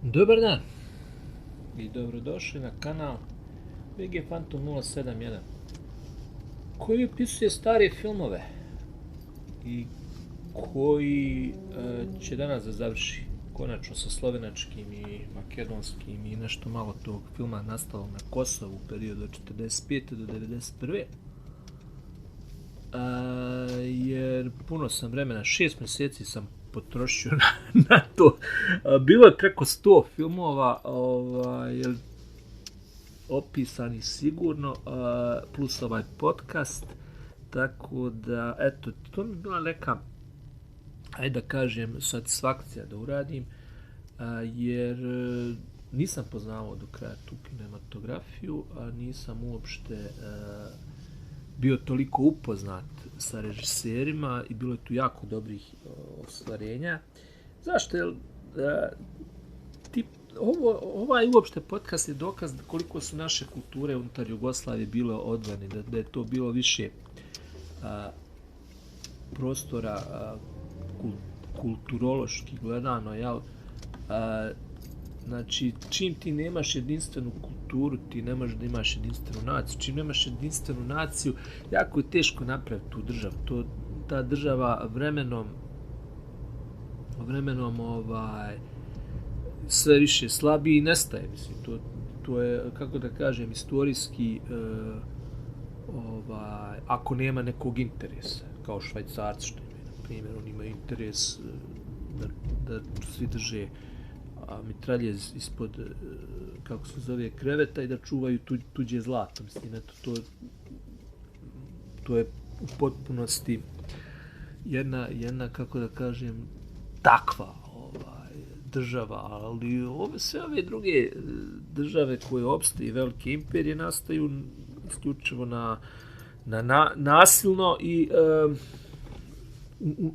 Dobar dan i dobrodošli na kanal BG Phantom 071 koji opisuje stare filmove i koji će danas da završi konačno sa slovenačkim i makedonskim i nešto malo tog filma nastalo na Kosovu u periodu od 45. do 91. Jer puno sam vremena, 6 mjeseci sam potrošio na to. Bilo je preko 100 filmova opisani sigurno, plus ovaj podcast, tako da, eto, to mi je bila neka, ajde da kažem, satisfakcija da uradim, jer nisam poznavao do kraja tu kinematografiju, a nisam uopšte bio toliko upoznat sa režiserima i bilo je tu jako dobrih ostvarenja. Zašto? Jer ovaj uopšte podcast je dokaz koliko su naše kulture unutar Jugoslavije bile odvojene, da je to bilo više prostora kulturološki gledano, jel? Znači, čim ti nemaš jedinstvenu kulturu, ti ne možeš da imaš jedinstvenu naciju. Čim nemaš jedinstvenu naciju, jako je teško napraviti tu državu. Ta država vremenom sve više slabiji i nestaje. Mislim, to je, kako da kažem, istorijski, ako nema nekog interesa, kao Švajcarci, što imaju, na primjer, oni imaju interes da svi drže mitraljez ispod, kako se zove, kreveta i da čuvaju tuđe zlato. Mislim, eto, to je u potpunosti jedna, kako da kažem, takva država, ali sve ove druge države koje opstaju, velike imperije, nastaju isključivo nasilno i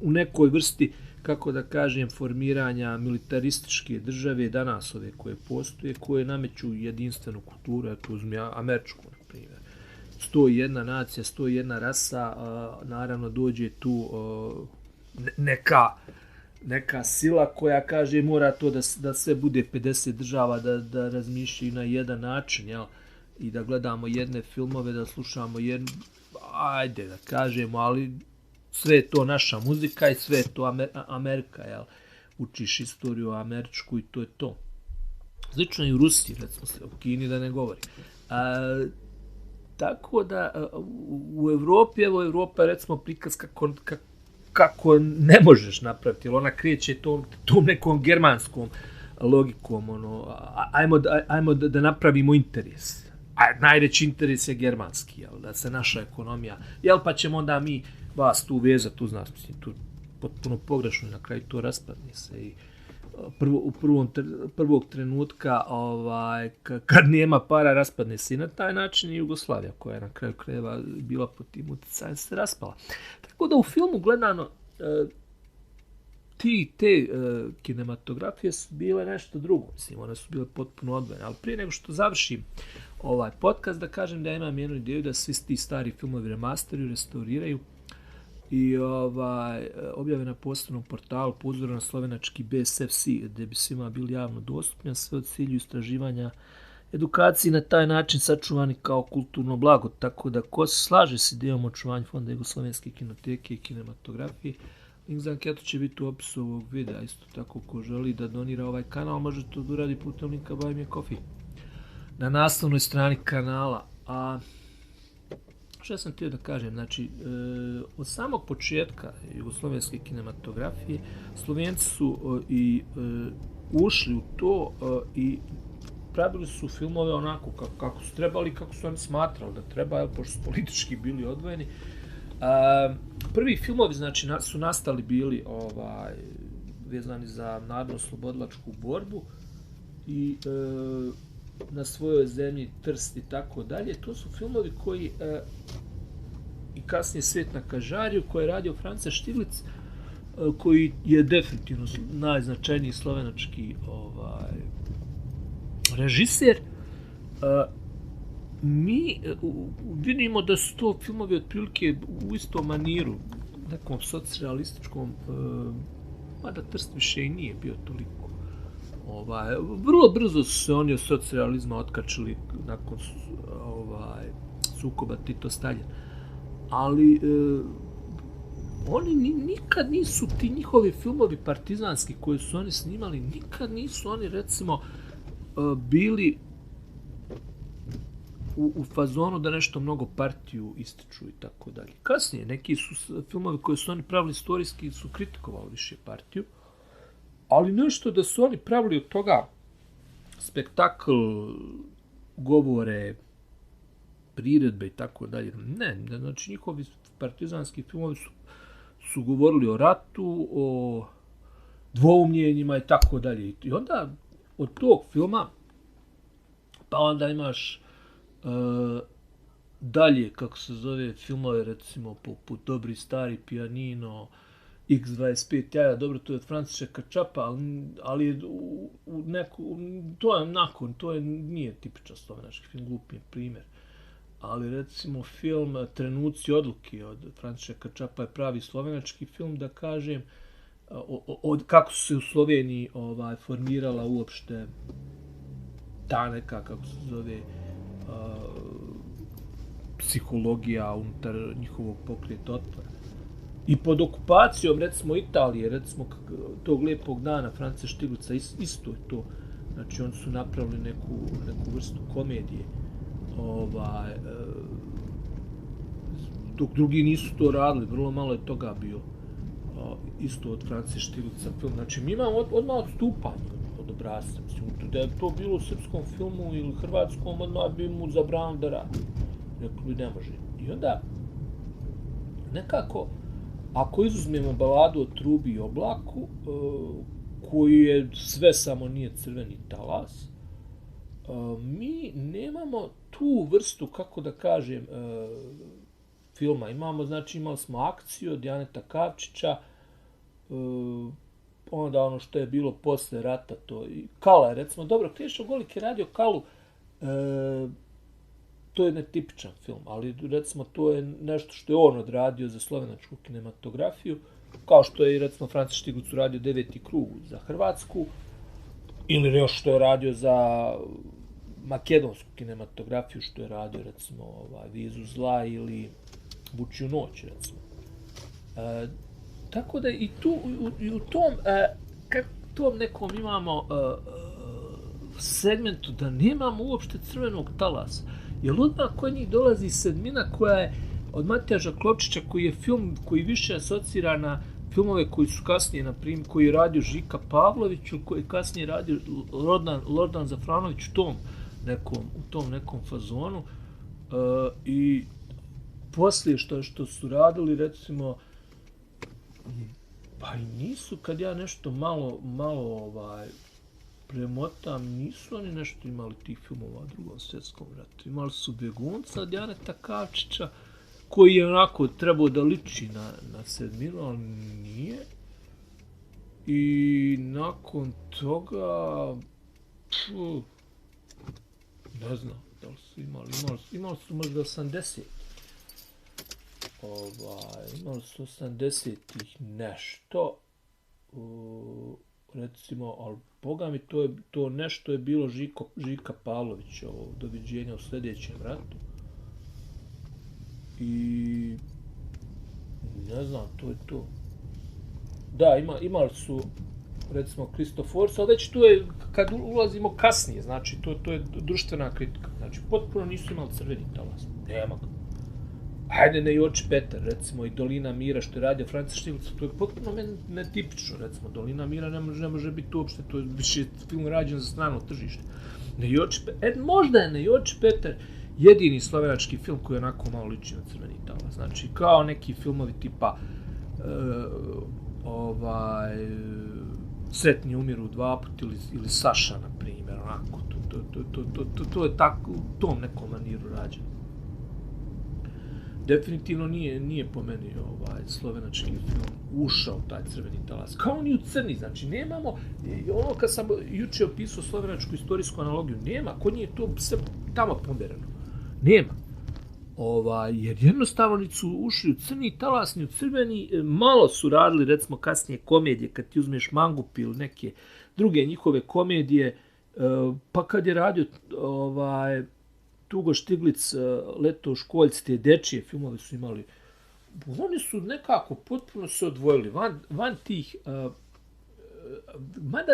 u nekoj vrsti, kako da kažem, formiranja militarističke države danas ove koje postoje, koje nameću jedinstvenu kulturu, ako uzmi američku, na primjer. 101 nacija, 101 rasa, naravno dođe tu neka sila koja kaže mora to da sve bude 50 država, da razmišljaju na jedan način, jel? I da gledamo jedne filmove, da slušamo ajde da kažemo, ali sve je to naša muzika i sve je to Amerika, jel? Učiš istoriju američku i to je to. Slično i u Rusiji, recimo se, u Kini da ne govori. Tako da u Evropi, evo Evropa je recimo prikaz kako ne možeš napraviti, jer ona kreće tom nekom germanskom logikom, ajmo da napravimo interes. A najveći interes je germanski, jel? Da se naša ekonomija, jel, pa ćemo onda mi vas tu vezati, tu znaš, mislim, tu potpuno pogrešno, na kraju to raspadne se i prvog trenutka kad nema para raspadne se i na taj način i Jugoslavija koja je na kraju krajeva bila pod tim utjecajem se raspala. Tako da u filmu gledano te kinematografije su bile nešto drugo, mislim, one su bile potpuno odvojene, ali prije nego što završim ovaj podcast da kažem da imam jednu ideju da svi ti stari filmovi remasteruju, restauriraju i objave na posebnom portalu po uzoru na slovenački BSFC, gdje bi svima bili javno dostupni, a sve od cilju istraživanja edukaciji na taj način sačuvani kao kulturno blago, tako da ko se slaže s idejom očuvanja Fonda Jugoslovenske kinoteke i kinematografije, link za anketu će biti u opisu ovog videa. Isto tako, ko želi da donira ovaj kanal, može to da uradi putem linka Buy Me a Coffee na naslovnoj strani kanala. Što sam htio da kažem, znači, od samog početka jugoslovenske kinematografije Slovenci su i ušli u to i pravili su filmove onako kako su trebali, kako su oni smatrali da treba, pošto su politički bili odvojeni. Prvi filmovi, znači, su nastali bili vezani za narodno-slobodilačku borbu i na svojoj zemlji, Trst i tako dalje. To su filmovi koji i kasnije Svet na Kažariju, koji je radio France Stiglitz, koji je definitivno najznačajniji slovenački režiser. Mi vidimo da su to filmovi otprilike u istom maniru, nekom socrealističkom, mada Trst više i nije bio toliko Vrlo brzo su se oni od socrealizma otkačili nakon sukoba Tito-Stalin. Ali oni nikad nisu, ti njihovi filmovi partizanski koje su oni snimali, nikad nisu oni, recimo, bili u fazonu da nešto mnogo partiju ističu i tako dalje. Kasnije, neki su filmovi koje su oni pravili istorijski su kritikovali više partiju, ali nešto da su oni pravili od toga spektakl, govore, priredbe i tako dalje. Ne, znači njihovi partizanski filmovi su govorili o ratu, o dvoumljenjima i tako dalje. I onda od tog filma, pa onda imaš dalje, kako se zove, filmove, recimo, poput Dobri stari pijanino, X25 jaja, dobro, to je od Francišeka Čapa, ali je to je nakon, nije tipičan slovenački film, glup je primjer. Ali, recimo, film Trenuci odluke od Francišeka Čapa je pravi slovenački film, da kažem, kako su se u Sloveniji formirala uopšte ta neka, kako se zove, psihologija unutar njihovog pokreta otpora. I pod okupacijom, recimo, Italije, recimo, tog lijepog dana Franca Štiglica, isto je to. Znači, oni su napravili neku vrstu komedije. Dok drugi nisu to radili, vrlo malo je toga bio isto od Franca Štiglica film. Znači, mi imamo odmah odstupanje od obrasca. Da je to bilo u srpskom filmu ili hrvatskom, odmah bi mu zabranili da radi. Rekli, ne može. I onda, nekako, ako izuzmemo baladu o trubi i oblaku, koji je sve samo nije crveni talas, mi nemamo tu vrstu, kako da kažem, filma. Imali smo akciju od Janeta Kavčića, onda ono što je bilo posle rata, to i Kala je, recimo, dobro, Krešo Golik je radio Kalu, to je netipičan film, ali recimo to je nešto što je on odradio za slovenačku kinematografiju, kao što je i recimo Franca Štiglic uradio Deveti krug za Hrvatsku, ili još što je radio za makedonsku kinematografiju, što je radio recimo Vizu zla ili Vučju noć, recimo. Tako da i tu, i u tom nekom imamo segmentu da nemamo uopšte crvenog talasa. Jer odmah kod njih dolazi sedmina koja je od Matijaža Klopčića, koji je film koji više asocira na filmove koji su kasnije, na primjer, koji je radio Žika Pavlović, ili koji je kasnije radio Lordan Zafranović u tom nekom fazonu. I poslije što su radili, recimo, pa i nisu, kad ja nešto malo premotam, nisu oni nešto imali tih filmova u Drugom svjetskom ratu. Imali su Begunca od Janeta Kavčića, koji je onako trebao da liči na sedminu, ali nije. I nakon toga, ne znam da li su imali su možda 80. Imali su 80-ih nešto, recimo, ali boga mi to nešto je bilo Žika Pavlović, Doviđenja u sljedećem ratu. I ne znam, to je to. Da, imali su recimo Kristoforca, ali već tu je, kad ulazimo kasnije, znači to je društvena kritika. Znači, potpuno nisu imali crveni talas. Nema ga. Hajde na Joči Petar, recimo, i Dolina mira, što je radio Franca Štiglica, to je potpuno netipično, recimo, Dolina mira ne može biti uopšte, to je više film rađen za strano tržište. Možda je na Joči Petar jedini slovenački film koji je onako malo liči na crveni talas. Znači, kao neki filmovi tipa Sretni umiru dva put ili Saša, na primjer, onako, to je tako, u tom nekom maniru rađeno. Definitivno nije po meni slovenački film ušao taj crveni talas. Kao ni u crni, znači nemamo, ono kad sam juče opisao slovenačku istorijsku analogiju, nema, kod nje je to sve tamo pomereno. Nema. Jer jednostavno niti su ušli u crni talas, ni u crveni, malo su radili, recimo, kasnije komedije, kad ti uzmeš Mangup ili neke druge njihove komedije, pa kad je radio Tugo Štiglic, Leto u školjci, te dečije filmove su imali, oni su nekako potpuno se odvojili van tih, mada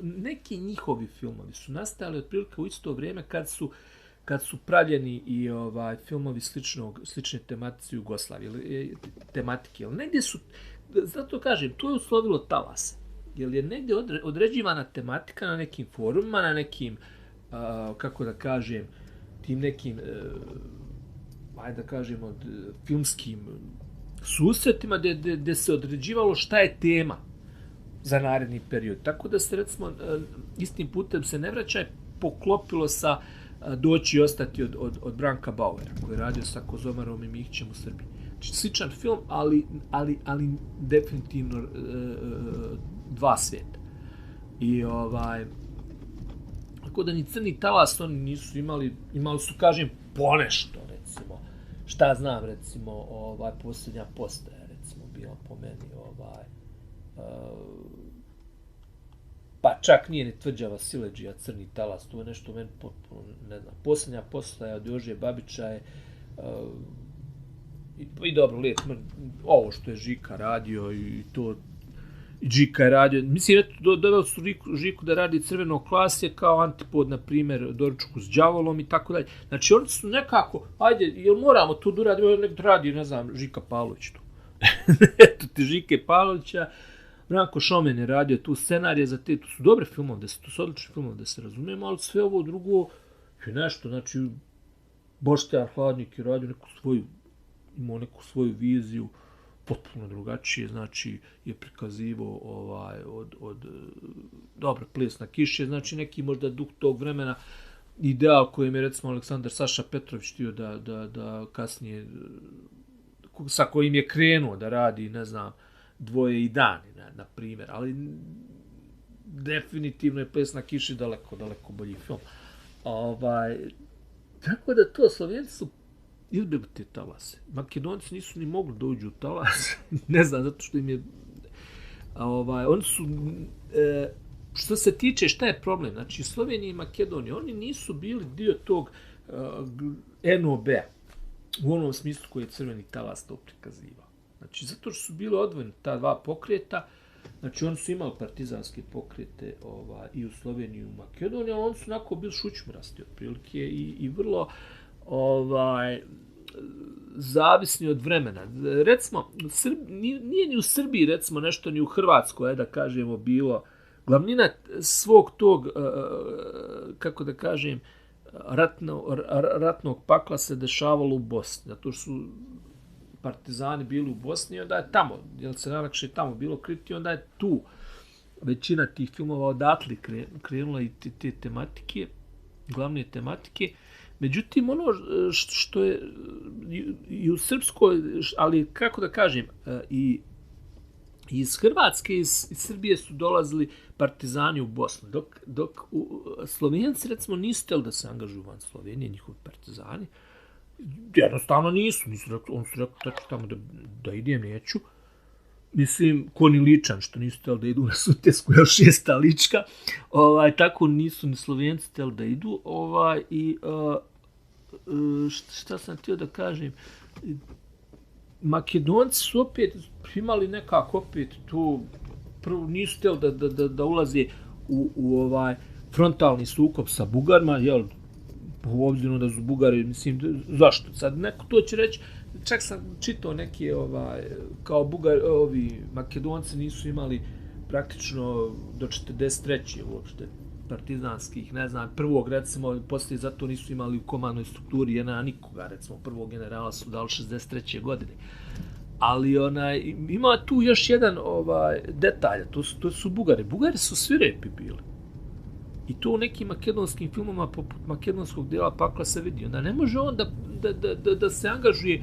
neki njihovi filmovi su nastajali otprilike u isto vrijeme kad su pravljeni i filmovi slične tematici Jugoslavije, tematike. Ali negdje su, zato kažem, to je uslovilo talas. Jer je negdje određivana tematika na nekim forumima, na nekim, kako da kažem, tim nekim, ajde da kažemo, filmskim susretima gdje se određivalo šta je tema za naredni period. Tako da se, recimo, istim putem se ne vraća, poklopilo sa Doći i ostati od Branka Bauera, koji je radio sa Kozomarom i Mihićem u Srbiji. Znači, sličan film, ali definitivno dva svijeta. I tako da ni Crni talas oni nisu imali su, kažem, ponešto, recimo. Šta znam, recimo, Posljednja postaja, recimo, bila po meni, pa čak nije ni Tvrđava siledžija, Crni talas, to je nešto meni potpuno, ne znam, Posljednja postaja od Jože Babića je i dobro, ovo što je Žika radio i to Žika je radio, mislim, doveli su Žiku da radi Crveno klasje kao antipod, na primjer, Doručku s đavolom i tako dalje. Znači, oni su nekako, ajde, jel moramo tu da uradimo, nek radi, ne znam, Žika Pavlović tu. Eto ti Žike Pavlovića, Branko Šomen je radio tu scenarije za te, tu su dobre filmove, tu su odlični filmove, da se razumijemo, ali sve ovo drugo je nešto, znači, Boštjar Hladnik je radio imao neku svoju viziju, potpuno drugačije, znači, je prikazivao od dobre Ples na kiše, znači, neki možda duh tog vremena, ideal kojim je, recimo, Aleksandar Saša Petrović htio da kasnije, sa kojim je krenuo da radi, ne znam, Dvoje i dani, na primjer, ali definitivno je Ples na kiši daleko bolji film. Tako da to, Slovenci su izbjegli te talase. Makedonci nisu ni mogli da uđu u talas, ne znam, zato što im je... oni su... što se tiče, šta je problem? Znači, Slovenija i Makedonija, oni nisu bili dio tog NOB-a, u onom smislu koji je Crveni talas to prikazivao. Znači, zato što su bili odvojeni ta dva pokreta, znači, oni su imali partizanske pokrete i u Sloveniji i u Makedoniji, ali oni su onako bili šućmurasti otprilike i vrlo zavisni od vremena. Recimo, nije ni u Srbiji, recimo, nešto ni u Hrvatskoj, da kažemo, bilo. Glavnina svog tog, kako da kažem, ratnog pakla se dešavalo u Bosni, zato što su partizani bili u Bosni i onda je tamo, jer se najlakše tamo bilo kriti, onda je tu većina tih filmova odatle krenula i te tematike, glavne tematike. Međutim, ono što je i u Srpskoj, ali kako da kažem, i iz Hrvatske, iz Srbije su dolazili partizani u Bosnu, dok Slovenci, recimo, nisu htjeli da se angažuju van Slovenije, njihovi partizani. Jednostavno nisu. Oni su rekli da ću tamo da idem, neću. Mislim, ko ni Ličan, što nisu htjeli da idu na Sutjesku, još 6. Lička. Tako nisu ni Slovenci htjeli da idu. Šta sam htio da kažem? Makedonci su opet imali nekako opet tu, prvo nisu htjeli da ulaze u frontalni sukob sa Bugarima, jel, obzirom da su Bugari, mislim, zašto? Sad neko to će reći, čak sam čitao neke, kao Bugari, Makedonci nisu imali praktično do 43. uopšte partizanskih, ne znam, prvog, recimo, poslije zato nisu imali u komandnoj strukturi JNA nikoga, recimo, prvog generala su dali 63. godine. Ali ima tu još jedan detalj, to su Bugari. Bugari su svirepi bili. I to u nekim makedonskim filmama poput makedonskog dela pakla se vidi. Onda ne može on da se angažuje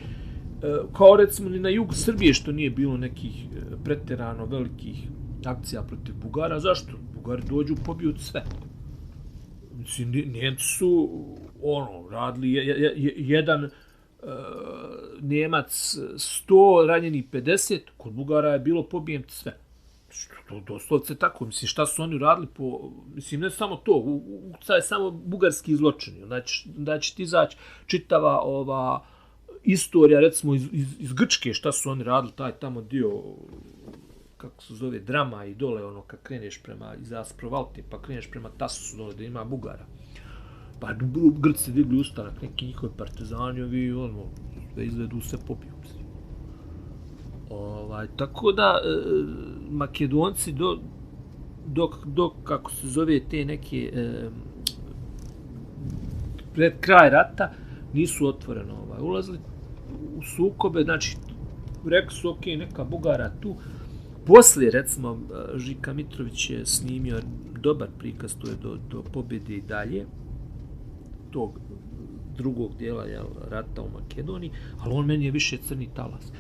kao recimo ni na jugu Srbije, što nije bilo nekih pretjerano velikih akcija protiv Bugara. Zašto? Bugari dođu, pobiju sve. Mislim, Njemci su radili jedan Njemac 100, ranjeni 50, kod Bugara je bilo pobijem sve. Doslovce tako, mislim, šta su oni radili po, mislim, ne samo to, je samo bugarski zločini, da će ti izaći čitava ova istorija, recimo, iz Grčke, šta su oni radili, taj tamo dio, kako se zove, Drama i dole, ono, kad kreneš prema, iz Asprovaltije, pa kreneš prema Tasosu dole, da ima Bugara. Pa Grci digli ustanak, neki njihovi partizani, ovi, ono, sve izvedu, sve popiju. Tako da, Makedonci dok kako se zove, te neke pred kraj rata nisu otvoreno ulazili u sukobe, znači rekli su ok, neka Bugara tu. Poslije, recimo, Žika Mitrović je snimio dobar prikaz, to je do pobjede i dalje, tog drugog dijela rata u Makedoniji, ali on meni je više Crni talas.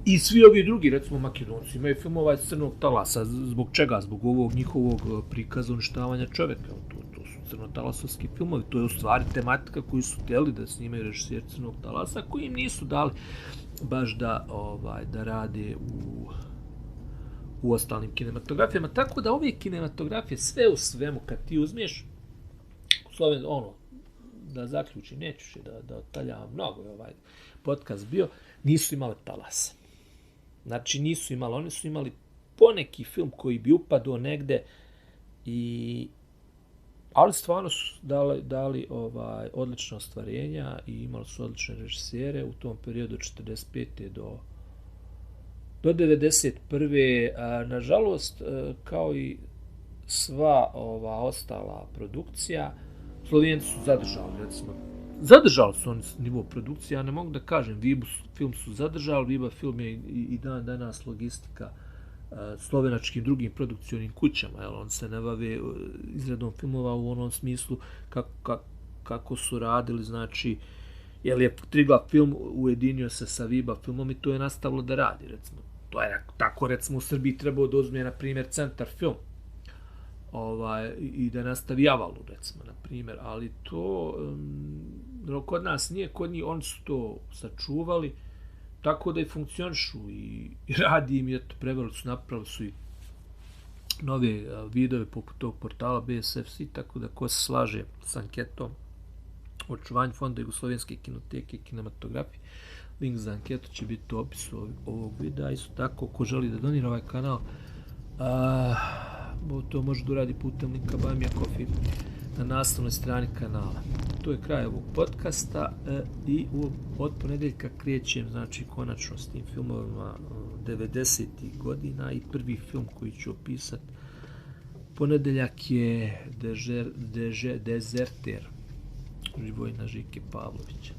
I svi ovi drugi, recimo Makedonci, imaju filmova iz Crnog talasa. Zbog čega? Zbog ovog njihovog prikaza uništavanja čoveka. To su crnotalasovski filmovi. To je u stvari tematika koju su htjeli da snimaju režiseri Crnog talasa, koji im nisu dali baš da rade u ostalim kinematografijama. Tako da ove kinematografije, sve u svemu, kad ti uzmeš, da zaključim, neću da otaljavam mnogo je ovaj podcast bio, nisu imale talasa. Znači nisu imali, oni su imali poneki film koji bi upadao negde, ali stvarno su dali odlična ostvarenja i imali su odlične režisere u tom periodu od 45. do 91. Nažalost, kao i sva ostala produkcija, Slovenci su zadržali, recimo. Zadržali su oni nivo produkcije, ja ne mogu da kažem, Vibu film su zadržali, Viba film je i dan danas logistika slovenačkim drugim produkcionim kućama, on se ne bave izradom filmova u onom smislu kako su radili, znači, jer je Triglav film ujedinio se sa Viba filmom i to je nastavilo da radi, recimo. To je tako, recimo, u Srbiji trebao da uzme, na primjer, Centar film, i da nastavi Avalu, recimo, na primjer, ali to kod nas nije, kod njih oni su to sačuvali, tako da i funkcionišu i radi im, eto, preveli su, napravili su i nove vidove poput tog portala BSFC, tako da ko se slaže s anketom o očuvanju Fonda Jugoslovenske kinoteke i kinematografije, link za anketu će biti u opisu ovog videa. Isto tako, ko želi da donira ovaj kanal, to može da uradi putem linka Buy Me a Coffee na naslovnoj strani kanala. To je kraj ovog podcasta i od ponedeljka krećem, znači, konačno s tim filmovima 90. godina i prvi film koji ću opisati ponedeljak je Dezerter Živojina Žike Pavlovića.